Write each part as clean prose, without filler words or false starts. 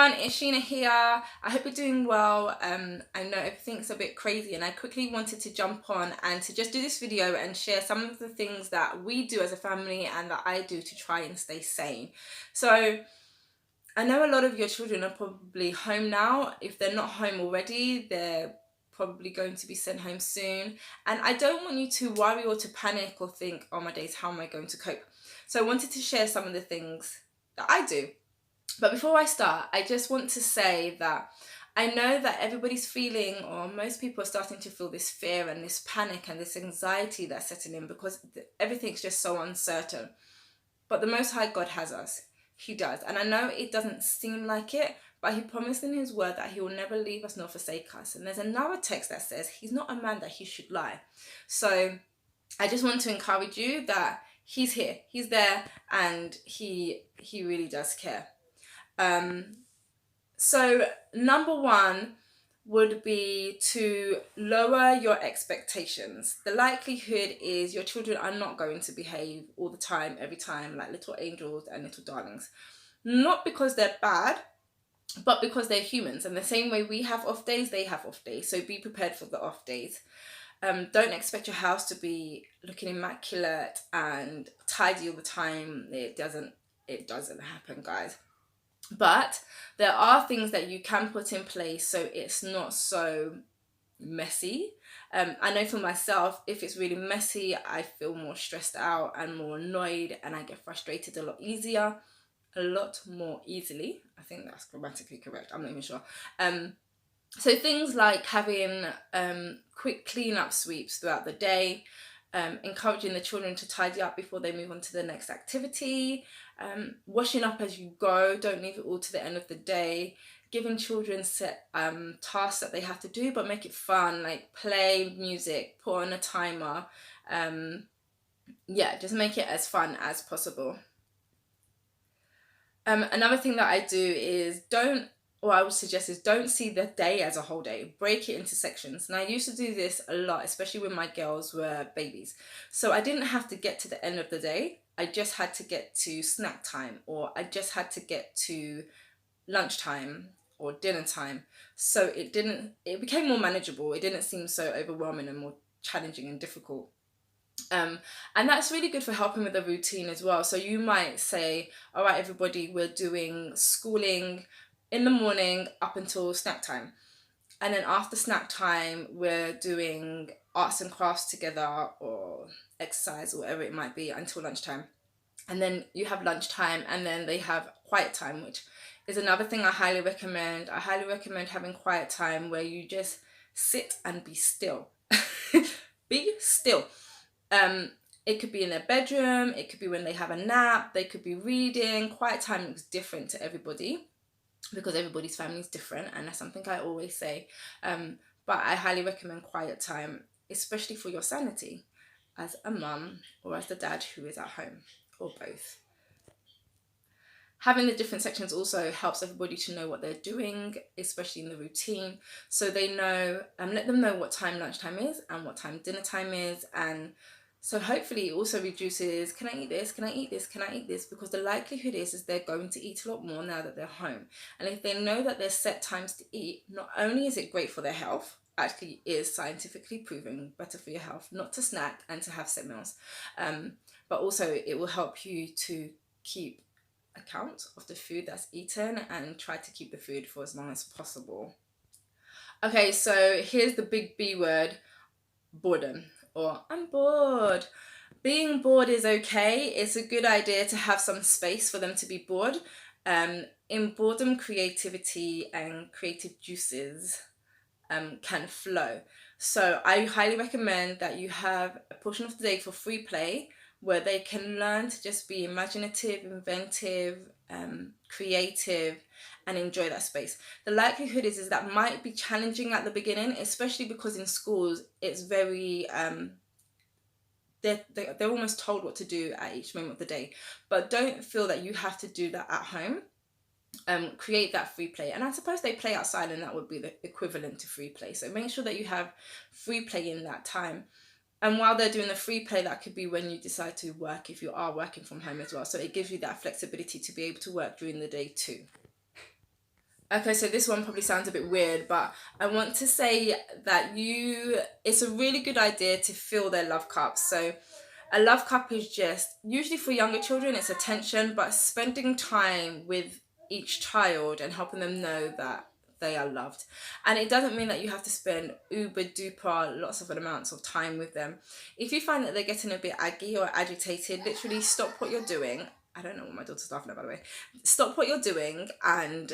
everyone, it's Sheena here. I hope you're doing well. I know everything's a bit crazy, and I quickly wanted to jump on and to just do this video and share some of the things that we do as a family and that I do to try and stay sane. So I know a lot of your children are probably home now. If they're not home already, they're probably going to be sent home soon. And I don't want you to worry or to panic or think, oh my days, how am I going to cope? So I wanted to share some of the things that I do. But before I start, I just want to say that I know that everybody's feeling, or most people are starting to feel, this fear and this panic and this anxiety that's setting in because everything's just so uncertain. But the Most High God has us. He does. And I know it doesn't seem like it, but He promised in His word that He will never leave us nor forsake us. And there's another text that says He's not a man that He should lie. So I just want to encourage you that He's here, He's there, and He really does care. So number one would be to lower your expectations. The likelihood is your children are not going to behave all the time, every time, like little angels and little darlings. Not because they're bad, but because they're humans. And the same way we have off days, they have off days. So be prepared for the off days. Don't expect your house to be looking immaculate and tidy all the time. It doesn't happen, guys. But there are things that you can put in place so it's not so messy. I know for myself, if it's really messy, I feel more stressed out and more annoyed, and I get frustrated a lot more easily. I think that's grammatically correct. I'm not even sure. So things like having quick clean-up sweeps throughout the day, encouraging the children to tidy up before they move on to the next activity, washing up as you go, don't leave it all to the end of the day, giving children set tasks that they have to do, but make it fun, like play music, put on a timer, just make it as fun as possible. Another thing that I do is I would suggest is don't see the day as a whole day. Break it into sections. And I used to do this a lot, especially when my girls were babies. So I didn't have to get to the end of the day. I just had to get to snack time, or I just had to get to lunchtime or dinner time. So it became more manageable. It didn't seem so overwhelming and more challenging and difficult. And that's really good for helping with the routine as well. So you might say, all right, everybody, we're doing schooling in the morning up until snack time, and then after snack time we're doing arts and crafts together or exercise or whatever it might be until lunchtime, and then you have lunchtime, and then they have quiet time, which is another thing I highly recommend. I highly recommend having quiet time where you just sit and be still. Be still. It could be in their bedroom, it could be when they have a nap, they could be reading. Quiet time looks different to everybody, because everybody's family is different, and that's something I always say. But I highly recommend quiet time, especially for your sanity as a mum or as the dad who is at home, or both. Having the different sections also helps everybody to know what they're doing, especially in the routine, so they know, let them know what time lunchtime is and what time dinner time is. And so hopefully it also reduces, can I eat this? Can I eat this? Can I eat this? Because the likelihood is they're going to eat a lot more now that they're home. And if they know that there's set times to eat, not only is it great for their health, actually is scientifically proven better for your health, not to snack and to have set meals, but also it will help you to keep account of the food that's eaten and try to keep the food for as long as possible. Okay, so here's the big B word, boredom. Or I'm bored. Being bored is okay. It's a good idea to have some space for them to be bored. In boredom, creativity and creative juices can flow. So I highly recommend that you have a portion of the day for free play, where they can learn to just be imaginative, inventive, creative, and enjoy that space. The likelihood is that might be challenging at the beginning, especially because in schools it's very they're almost told what to do at each moment of the day. But don't feel that you have to do that at home. Create that free play, and I suppose they play outside, and that would be the equivalent to free play. So make sure that you have free play in that time. And while they're doing the free play, that could be when you decide to work, if you are working from home as well. So it gives you that flexibility to be able to work during the day too. Okay, so this one probably sounds a bit weird, but I want to say that it's a really good idea to fill their love cups. So a love cup is just, usually for younger children, it's attention, but spending time with each child and helping them know that they are loved. And it doesn't mean that you have to spend uber duper lots of amounts of time with them. If you find that they're getting a bit aggy or agitated, literally stop what you're doing. I don't know what my daughter's laughing at, by the way. Stop what you're doing and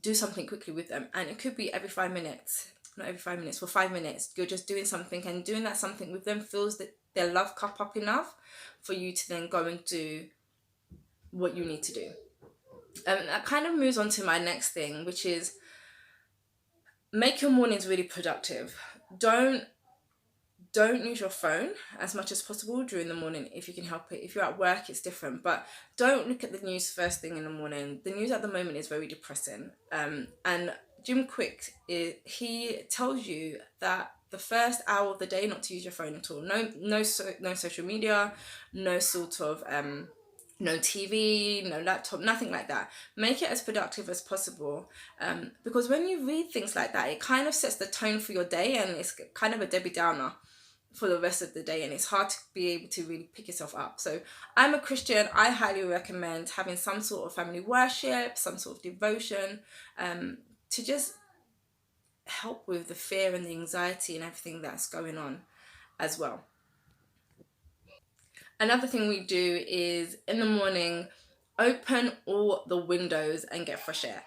do something quickly with them. And it could be every 5 minutes, not every 5 minutes, for 5 minutes you're just doing something, and doing that something with them fills their love cup up enough for you to then go and do what you need to do. And that kind of moves on to my next thing, which is make your mornings really productive. Don't use your phone as much as possible during the morning if you can help it. If you're at work, it's different, but don't look at the news first thing in the morning. The news at the moment is very depressing. And Jim Quick, he tells you that the first hour of the day not to use your phone at all. No social media, no sort of no TV, no laptop, nothing like that. Make it as productive as possible, because when you read things like that, it kind of sets the tone for your day, and it's kind of a Debbie Downer for the rest of the day, and it's hard to be able to really pick yourself up. So I'm a Christian. I highly recommend having some sort of family worship, some sort of devotion, to just help with the fear and the anxiety and everything that's going on as well. Another thing we do is in the morning, open all the windows and get fresh air.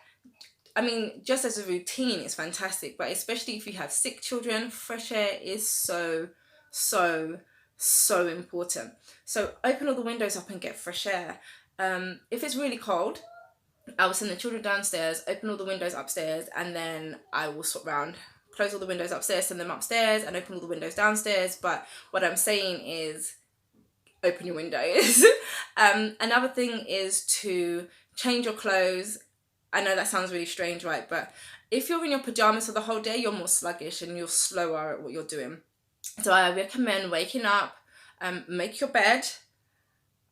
I mean, just as a routine, it's fantastic, but especially if you have sick children, fresh air is so, so, so important. So open all the windows up and get fresh air. If it's really cold, I will send the children downstairs, open all the windows upstairs, and then I will swap round, close all the windows upstairs, send them upstairs, and open all the windows downstairs. But what I'm saying is, open your windows. Another thing is to change your clothes. I know that sounds really strange, right? But if you're in your pajamas for the whole day, you're more sluggish and you're slower at what you're doing. So I recommend waking up, make your bed,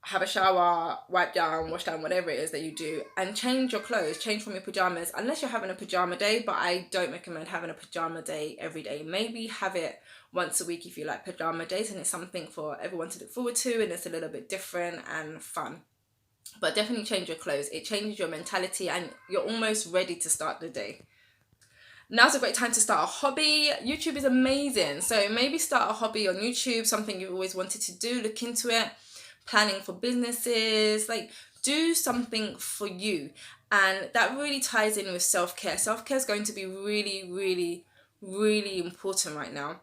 have a shower, wipe down, wash down, whatever it is that you do, and change your clothes, change from your pajamas, unless you're having a pajama day. But I don't recommend having a pajama day every day. Maybe have it once a week if you like pajama days, and it's something for everyone to look forward to, and it's a little bit different and fun. But definitely change your clothes. It changes your mentality, and you're almost ready to start the day. Now's a great time to start a hobby. YouTube is amazing. So maybe start a hobby on YouTube, something you've always wanted to do, look into it. Planning for businesses, like do something for you. And that really ties in with self-care. Self-care is going to be really, really, really important right now,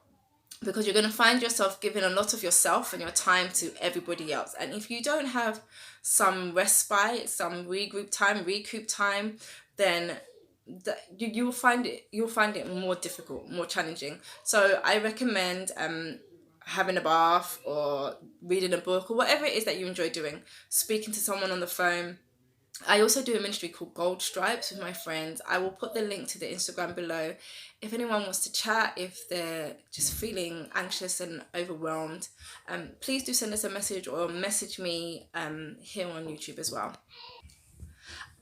because you're going to find yourself giving a lot of yourself and your time to everybody else. And if you don't have some respite, some recoup time, then you'll find it more difficult, more challenging. So I recommend having a bath or reading a book or whatever it is that you enjoy doing, speaking to someone on the phone. I also do a ministry called Gold Stripes with my friends. I will put the link to the Instagram below. If anyone wants to chat, if they're just feeling anxious and overwhelmed, please do send us a message or message me here on YouTube as well.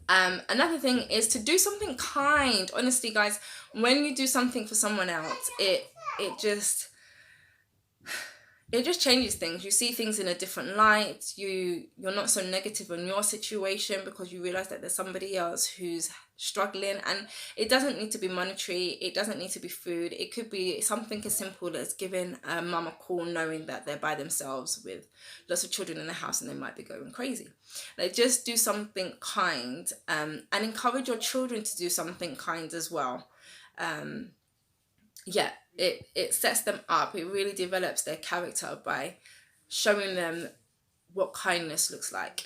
Another thing is to do something kind. Honestly, guys, when you do something for someone else, it just changes things. You see things in a different light. You're not so negative on your situation because you realize that there's somebody else who's struggling. And it doesn't need to be monetary. It doesn't need to be food. It could be something as simple as giving a mum a call, knowing that they're by themselves with lots of children in the house and they might be going crazy. Like, just do something kind, and encourage your children to do something kind as well. It sets them up. It really develops their character by showing them what kindness looks like.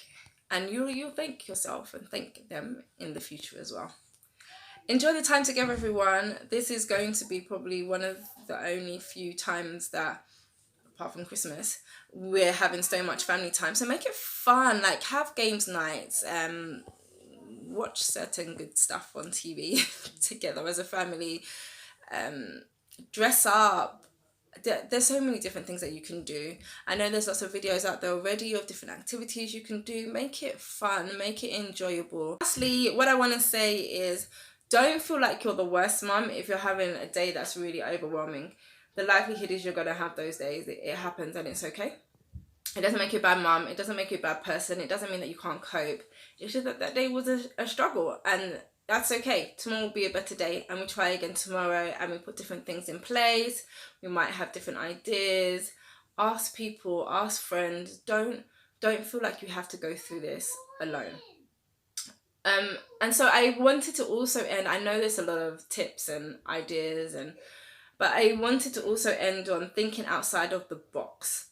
And you'll thank yourself and thank them in the future as well. Enjoy the time together, everyone. This is going to be probably one of the only few times that, apart from Christmas, we're having so much family time. So make it fun. Like, have games nights, watch certain good stuff on TV together as a family, dress up, there's so many different things that you can do. I know there's lots of videos out there already of different activities you can do. Make it fun, make it enjoyable. Lastly, what I want to say is, don't feel like you're the worst mum if you're having a day that's really overwhelming. The likelihood is you're going to have those days. It happens, and it's okay. It doesn't make you a bad mum. It doesn't make you a bad person. It doesn't mean that you can't cope. It's just that that day was a struggle, and that's okay. Tomorrow will be a better day, and we try again tomorrow, and we put different things in place. We might have different ideas. Ask people, ask friends. Don't feel like you have to go through this alone. And so I wanted to also end, I know there's a lot of tips and ideas, but I wanted to also end on thinking outside of the box.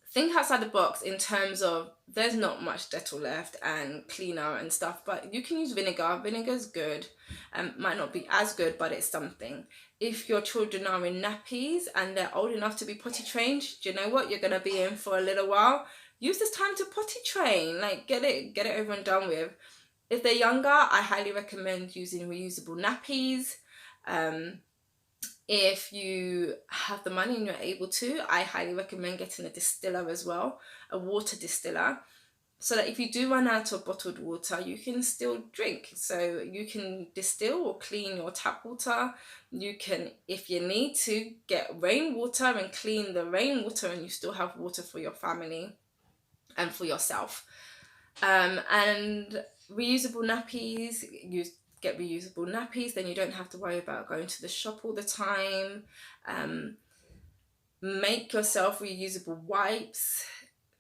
Think outside the box in terms of, there's not much Dettol left and cleaner and stuff, but you can use vinegar. Vinegar's good. Might not be as good, but it's something. If your children are in nappies and they're old enough to be potty trained, do you know what? You're going to be in for a little while. Use this time to potty train. Like, get it over and done with. If they're younger, I highly recommend using reusable nappies. If you have the money and you're able to, I highly recommend getting a distiller as well, a water distiller, so that if you do run out of bottled water, you can still drink. So you can distill or clean your tap water. You can, if you need to, get rainwater and clean the rainwater, and you still have water for your family and for yourself. And reusable nappies, get reusable nappies, then you don't have to worry about going to the shop all the time. Make yourself reusable wipes.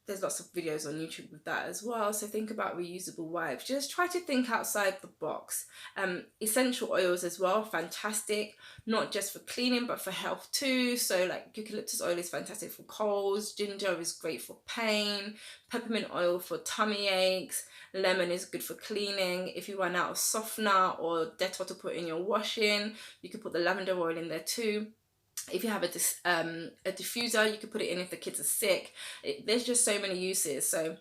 There's lots of videos on YouTube with that as well. So think about reusable wipes. Just try to think outside the box. Essential oils as well, fantastic. Not just for cleaning, but for health too. So like eucalyptus oil is fantastic for colds. Ginger is great for pain. Peppermint oil for tummy aches. Lemon is good for cleaning. If you run out of softener or Dettol to put in your washing, you could put the lavender oil in there too. If you have a diffuser, you could put it in if the kids are sick. There's just so many uses. So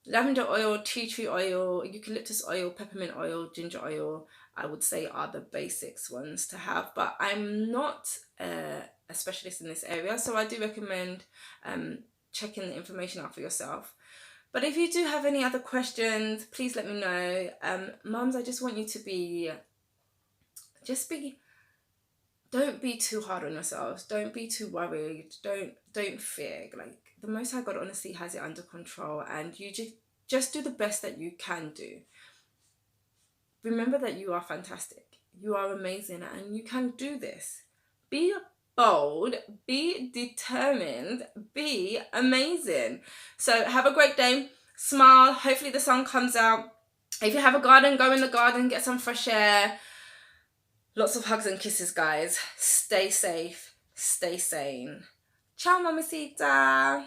lavender oil, tea tree oil, eucalyptus oil, peppermint oil, ginger oil, I would say are the basics ones to have. But I'm not a specialist in this area, so I do recommend checking the information out for yourself. But if you do have any other questions, please let me know. Mums, I just want you to don't be too hard on yourselves. Don't be too worried. Don't fear. Like, the Most High God honestly has it under control, and you just do the best that you can do. Remember that you are fantastic. You are amazing, and you can do this. Be bold, be determined, be amazing. So have a great day. Smile. Hopefully the sun comes out. If you have a garden, go in the garden, get some fresh air. Lots of hugs and kisses, guys. Stay safe. Stay sane. Ciao, mamacita.